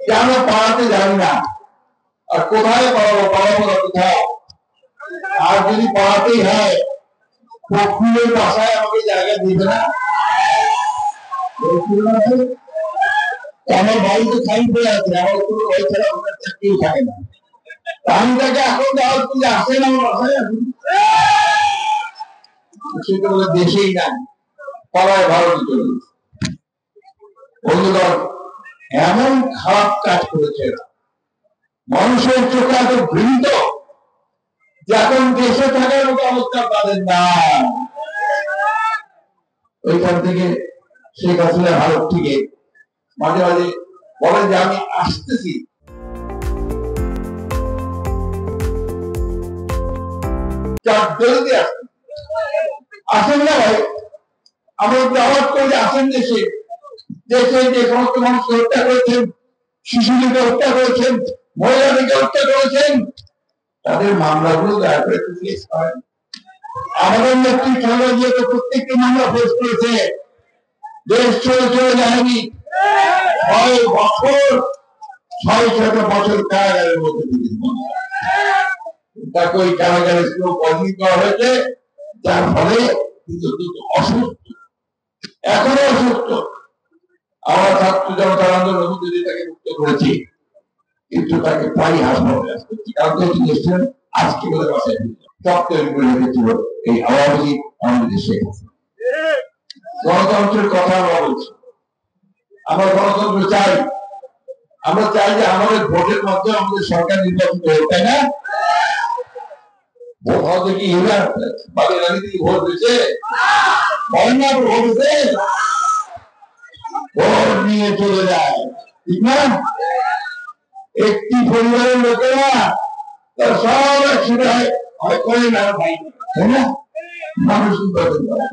কেন পাড়াতে জানি না, আর কোথায় পাড়াবো না কোথাও। আর যদি পাড়াতেই হয় ফখরুলের বাসায় আমাকে জায়গা দিবে না। আমার ভাই তো খাই পড়ে আছে, আমার কোনো ওই ছাড়া ওনার কেউ থাকে না। আমি তাকে এখন দাওয়াত করলে আসেন আমার বাসায়, সেটা বলে দেশেই নাই, পাড়ায় ভারত চলে। বন্ধুগণ, এমন খারাপ কাজ করেছে, মানুষের চোখে এত ঘৃণিত যে এখন দেশে থাকার মতো অবস্থা তাদের না। ওইখান থেকে শেখ হাসিনা ভারত থেকে মাঝে মাঝে বলেন যে আমি আসতেছি, আসেন না ভাই, আমরা দাওয়াত করে আসেন দেশে। দেশে যে সমস্ত মানুষকে হত্যা করেছেন, শিশুদেরকে হত্যা করেছেন, মহিলাদেরকে হত্যা করেছেন, তাদের মামলাগুলো দয়া করে ফেস করেন। আমাদের নেত্রী খালেদা জিয়া তো প্রত্যেকটি মামলা ফেস করেছে, দেশ চলে চলে যায়নি। 6 বছর 6-7 বছর কারাগারের মধ্যে তাকে ওই কারাগারে বন্দী করা হয়েছে, যার ফলে অসুস্থ, এখনো অসুস্থ। আমরা ছাত্র জনতার আন্দোলনের মধ্যে দিয়ে তাকে মুক্ত করেছি, কিন্তু তাকে প্রায় হাসপাতালে আসতেছি, কারণ তিনি এসেছেন আজকে বলে বাসায় সব তৈরি করে রেখেছিল এই আওয়ামী লীগ আমাদের দেশে। গণতন্ত্রের কথা আমরা বলছি, আমরা গণতন্ত্র চাই। আমরা চাই যে আমাদের ভোটের মাধ্যমে আমাদের সরকার নির্বাচিত হোক, তাই না? ভোট হওয়া কি বাড়ি রাজনীতি ভোট দিয়েছে, বলেন না ভোট দিতে, ভোট নিয়ে চলে যায়, ঠিক না? একটি পরিবারের লোকেরা তার সব একসাথে হয় করে না ভাই, তাই না? মানুষ নির্বাচন করে,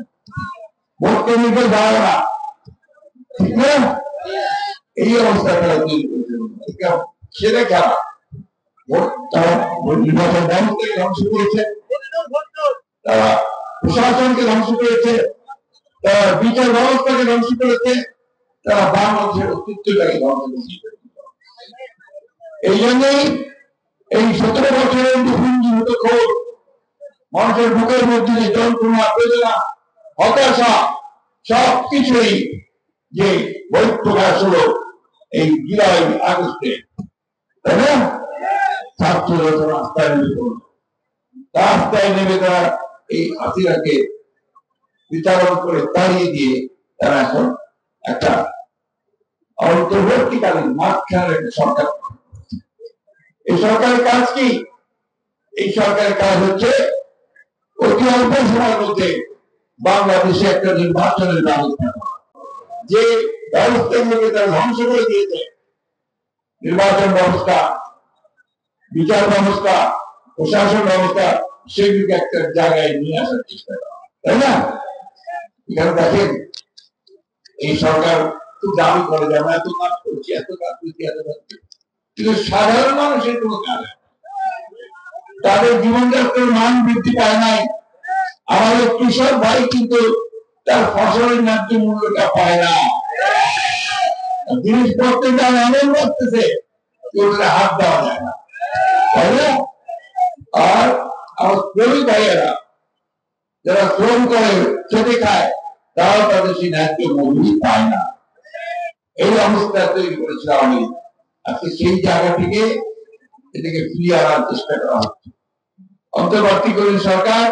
ভোট কেন্দ্রে যাওয়া না, ঠিক না? এই অবস্থা তারা তৈরি করেছে, সেটা খারাপ। তারা নির্বাচন ব্যবস্থাকে ধ্বংস করেছে, তারা প্রশাসনকে ধ্বংস করেছে, তারা বিচার ব্যবস্থাকে ধ্বংস করেছে, তারা বাংলাদেশের অস্তিত্বটাকে ধ্বংস করেছে। এই জন্যই এই 17 বছরের পুঞ্জীভূত ক্ষোভ, মানুষের বুকের মধ্যে যে যন্ত্রণা, বেদনা, হতাশা, সবকিছুই যে বহিঃপ্রকাশ হলো এই জুলাই আগস্টে, তাই না? ছাত্ররা রাস্তায় নেমে পড়ল, রাস্তায় নেমে তারা এই হাসিনাকে বিচারণ করে তাড়িয়ে দিয়ে তারা এখন একটা অন্তর্বর্তীকালীন মাঝখানের একটা সরকার। এই সরকারের কাজ কি? এই সরকারের কাজ হচ্ছে অতি অল্প সময়ের মধ্যে বাংলাদেশে একটা নির্বাচনের ব্যবস্থা, যে ব্যবস্থাগুলোকে তারা ধ্বংস করে দিয়েছে, নির্বাচন ব্যবস্থা, বিচার ব্যবস্থা, প্রশাসন ব্যবস্থা, সেগুলিকে একটা জায়গায় নিয়ে আসার চেষ্টা করা, তাই না? এখানে দেখেন এই সরকার খুব দাবি করে যে আমরা এত কাজ করছি, এত কাজ করছি, এত কাজ করছি, কিন্তু সাধারণ মানুষের কোনো কাজ, তাদের জীবনযাত্রার মান বৃদ্ধি পায় নাই। আমাদের কৃষক ভাই কিন্তু তার ফসলের ন্যায্য মূল্যটা পায় না, জিনিসপত্রের দাম এমন বাড়তেছে হাত দেওয়া যায় না, তাই না? আর আমার শ্রমিক ভাইয়েরা যারা শ্রম করে খেতে খায়, তারাও তাদের সেই ন্যায্য মজুরি পায় না। এই অবস্থা তৈরি করেছিল আমি। আজকে সেই জায়গা থেকে এটাকে ফিরিয়ে আনার চেষ্টা করা হচ্ছে। অন্তর্বর্তীকালীন সরকার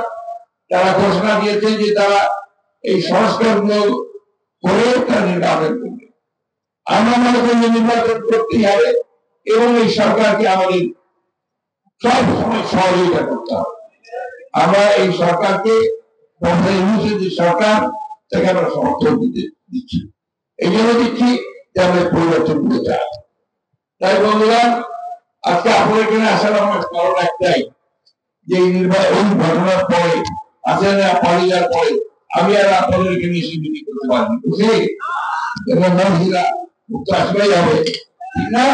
তারা ঘোষণা দিয়েছে যে তারা এই সংস্কারগুলো করে তারা নির্বাচন করবে। আমরা মনে করি নির্বাচন করতেই হবে এবং এই সরকারকে আমাদের সব সময় সহযোগিতা করতে হবে। আমরা এই সরকারকে যে সরকার তাকে আমরা সমর্থন দিচ্ছি, এই জন্য দিচ্ছি যে আমরা পরিবর্তন করতে চাই। তাই বন্ধুরা, আজকে আপনাদের এখানে আসার আমার কারণ একটাই, যে ওই ঘটনার পরে আসলে পালিয়ে যাওয়ার পরে আমি আর আপনাদের এখানে এসে মিটিং করতে পারিনি, বুঝলি? এবং মহিলা মুক্ত আসবেই হবে, ঠিক না?